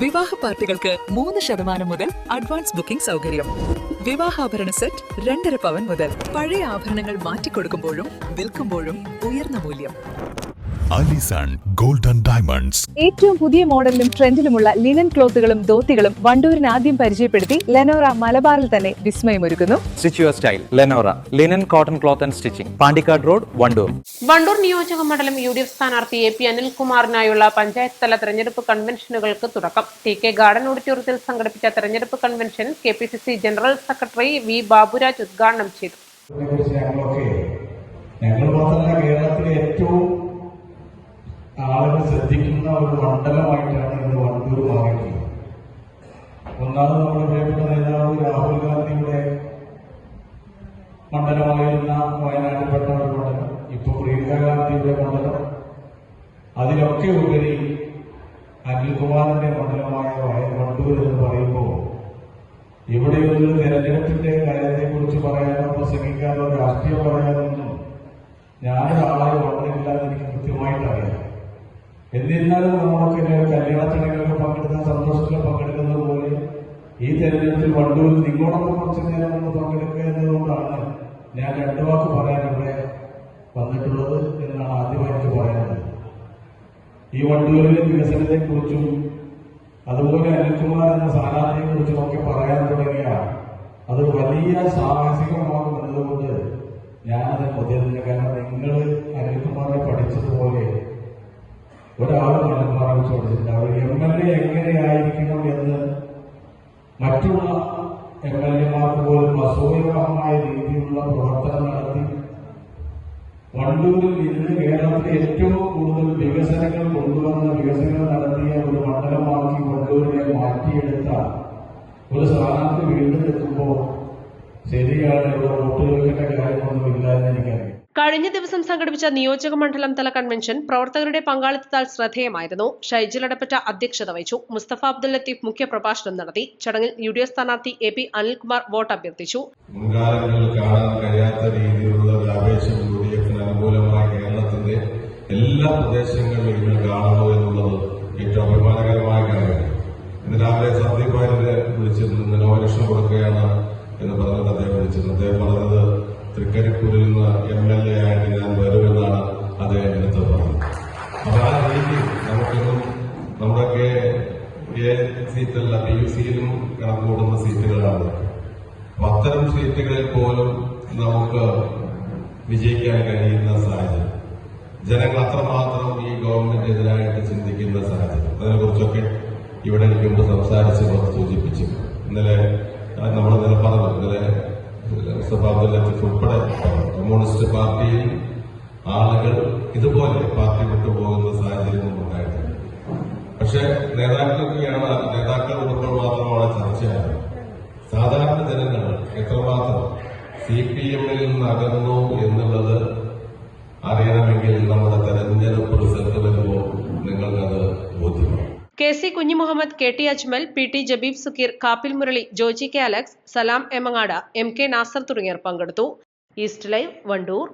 വിവാഹ പാർട്ടികൾക്ക് 3% മുതൽ അഡ്വാൻസ് ബുക്കിംഗ് സൗകര്യം. വിവാഹാഭരണ സെറ്റ് 2.5 പവൻ മുതൽ. പഴയ ആഭരണങ്ങൾ മാറ്റിക്കൊടുക്കുമ്പോഴും വിൽക്കുമ്പോഴും ഉയർന്ന മൂല്യം. Allison golden diamonds. ഏറ്റവും പുതിയ മോഡലിലും ട്രെൻഡിലുമുള്ള ലിനൻ ക്ലോത്തുകളും ധോത്തികളും വണ്ടൂരിന് ആദ്യം പരിചയപ്പെടുത്തി ലെനോറ മലബാറിൽ തന്നെ വിസ്മയമൊരുക്കുന്നു. Stitch your style Lenora linen cotton cloth and stitching, Pandikkad road, Wandoor. Wandoor നിയോജക മണ്ഡലം UDF സ്ഥാനാർത്ഥി AP അനിൽകുമാറിനായുള്ള പഞ്ചായത്ത് തല തെരഞ്ഞെടുപ്പ് കൺവെൻഷനുകൾക്ക് തുടക്കം. TK ഗാർഡൻ ഓഡിറ്റോറിയത്തിൽ സംഘടിപ്പിച്ച തെരഞ്ഞെടുപ്പ് convention KPCC general secretary V Baburaj ഉദ്ഘാടനം ചെയ്തു. കേരളത്തിലെ ഏറ്റവും ആളുകൾ ശ്രദ്ധിക്കുന്ന ഒരു മണ്ഡലമായിട്ടാണ് ഇന്ന് വണ്ടൂർ മാറിയിട്ടുള്ളത്. ഒന്നാമത് നമ്മുടെ പ്രിയപ്പെട്ട നേതാവ് രാഹുൽ ഗാന്ധിയുടെ മണ്ഡലമായിരുന്ന വയനാട്ടിൽപ്പെട്ട ഒരു മണ്ഡലം, ഇപ്പൊ പ്രിയങ്ക ഗാന്ധിയുടെ മണ്ഡലം, അതിലൊക്കെ ഉപരി അനിൽകുമാറിന്റെ മണ്ഡലമായ വണ്ടൂർ എന്ന് പറയുമ്പോൾ ഇവിടെ ഒരു തെരഞ്ഞെടുപ്പിന്റെ കാര്യത്തെക്കുറിച്ച് പറയാനോ പ്രസംഗിക്കാനോ രാഷ്ട്രീയം പറയാനൊന്നും ഞാനൊരാളെ വന്നില്ല എന്ന് എനിക്ക് കൃത്യമായിട്ട് അറിയാം. എന്നിരുന്നാലും നമ്മളൊക്കെ കല്യാണ ചടങ്ങുകളിൽ പങ്കെടുക്കുന്ന സന്തോഷത്തിൽ പങ്കെടുക്കുന്നത് പോലെ ഈ തെരഞ്ഞെടുപ്പിൽ വണ്ടൂരിൽ നിങ്ങളോടൊപ്പം കുറച്ചു നേരം ഒന്ന് പങ്കെടുക്കുക എന്നതുകൊണ്ടാണ് ഞാൻ 2 വാക്ക് പറയാൻ ഇവിടെ വന്നിട്ടുള്ളത് എന്നാണ് ആദ്യമായി എനിക്ക് പറയാനുള്ളത്. ഈ വണ്ടൂരിലെ വികസനത്തെക്കുറിച്ചും അതുപോലെ അനിൽകുമാർ എന്ന സ്ഥാനാർത്ഥിയെ കുറിച്ചും ഒക്കെ പറയാൻ തുടങ്ങിയാൽ അത് വലിയ സാഹസികമാകും എന്നതുകൊണ്ട് ഞാനത് മുതിർന്നില്ല. കാരണം നിങ്ങൾ അനിൽകുമാറെ പഠിച്ചതുപോലെ ഒരാളും അനിൽകുമാറെ വെച്ച് പഠിച്ചിട്ടില്ല. അവർ MLA എങ്ങനെയായിരിക്കണം എന്ന് മറ്റുള്ള MLA-മാർക്ക് പോലും അസൂയകരമായ രീതിയിലുള്ള പ്രവർത്തനം നടത്തി വണ്ടൂരിൽ ഇന്ന് കേരളത്തിലെ ഏറ്റവും കൂടുതൽ വികസനങ്ങൾ കൊണ്ടുവന്ന വികസനങ്ങൾ നടത്തിയ ഒരു മണ്ഡലമാക്കി വണ്ടൂരിനെ മാറ്റിയെടുത്ത ഒരു സ്ഥാനാർത്ഥി വീണ്ടും എത്തുമ്പോൾ ശരിയാണ്, ഇവിടെ വോട്ടുകൾക്കിന്റെ കാര്യമൊന്നുമില്ല എന്ന് എനിക്കറിയാം. കഴിഞ്ഞ ദിവസം സംഘടിപ്പിച്ച നിയോജക മണ്ഡലം തല കൺവെൻഷൻ പ്രവർത്തകരുടെ പങ്കാളിത്തത്താൽ ശ്രദ്ധേയമായിരുന്നു. ഷൈജിൽ അടപ്പറ്റ അധ്യക്ഷത വഹിച്ചു. മുസ്തഫ അബ്ദുൽ ലത്തീഫ് മുഖ്യപ്രഭാഷണം നടത്തി. ചടങ്ങിൽ UDF സ്ഥാനാർത്ഥി AP അനിൽകുമാർ വോട്ട് അഭ്യർത്ഥിച്ചു. മുൻകാലങ്ങളിൽ കാണാൻ കഴിയാത്ത രീതിയിലുള്ള ഒരു ആവേശം UDFന് അനുകൂലമായ കേരളത്തിന്റെ എല്ലാ പ്രദേശങ്ങളിലും ഇന്ന് കാണുന്നു എന്നുള്ളത് ഏറ്റവും അഭിമാനകരമായ കാര്യമാണ്. ഇന്ന് രാവിലെ സന്ദീപ് ഭാര്യരെ വിളിച്ചിരുന്നു, നോമിനേഷൻ കൊടുക്കുകയാണ് എന്ന് പറഞ്ഞത് അദ്ദേഹം വിളിച്ചിരുന്നു. അദ്ദേഹം പറഞ്ഞത് തൃക്കരിപ്പൂരിൽ നിന്ന് MLA ആയിട്ട് ഞാൻ വരുമെന്നാണ് അദ്ദേഹം എടുത്ത് പറഞ്ഞത്. അപ്പൊ ആ രീതി നമുക്കൊന്നും നമ്മുടെയൊക്കെ സീറ്റല്ല, PUC-യിലും കണക്കുകൂടുന്ന സീറ്റുകളാണ്. അത്തരം സീറ്റുകളിൽ പോലും നമുക്ക് വിജയിക്കാൻ കഴിയുന്ന സാഹചര്യം, ജനങ്ങൾ അത്രമാത്രം ഈ ഗവൺമെന്റിനെതിരായിട്ട് ചിന്തിക്കുന്ന സാഹചര്യം, അതിനെക്കുറിച്ചൊക്കെ ഇവിടെ എനിക്ക് മുമ്പ് സംസാരിച്ചവർ സൂചിപ്പിച്ചു. ഇന്നലെ നമ്മൾ പറഞ്ഞു, ഇന്നലെ ഉൾപ്പെടെ കമ്മ്യൂണിസ്റ്റ് പാർട്ടിയിൽ ആളുകൾ ഇതുപോലെ പാർട്ടി വിട്ടുപോകുന്ന സാഹചര്യം ഉണ്ടായിട്ടുണ്ട്. പക്ഷെ നേതാക്കൾ ഉൾപ്പെടെ മാത്രമാണ് ചർച്ചയായത്. സാധാരണ ജനങ്ങൾ എത്രമാത്രം CPM-ൽ നിന്ന് അകന്നു എന്നുള്ളത് അറിയണമെങ്കിൽ നമ്മുടെ തെരഞ്ഞെടുപ്പ് റിസൾട്ട് വരുമ്പോൾ നിങ്ങൾക്കത് ബോധ്യമാണ്. KC Kunhimuhammed, KT Ajmal, PT Jabeeb Sukkeer, Kappil Murali, Joji K Alex, Salam Emangad, MK Nasar തുടങ്ങിയവർ പങ്കെടുത്തു. East live, Wandoor.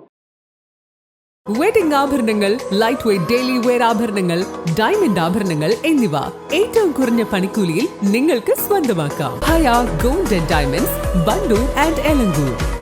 വെഡിംഗ് ആഭരണങ്ങൾ, ലൈറ്റ് വെയ്റ്റ് ഡെയിലി വെയർ ആഭരണങ്ങൾ, ഡയമണ്ട് ആഭരണങ്ങൾ എന്നിവ ഏറ്റവും കുറഞ്ഞ പണിക്കൂലിയിൽ നിങ്ങൾക്ക് സ്വന്തമാക്കാം. Haya golden diamonds, Wandoor and Elankur.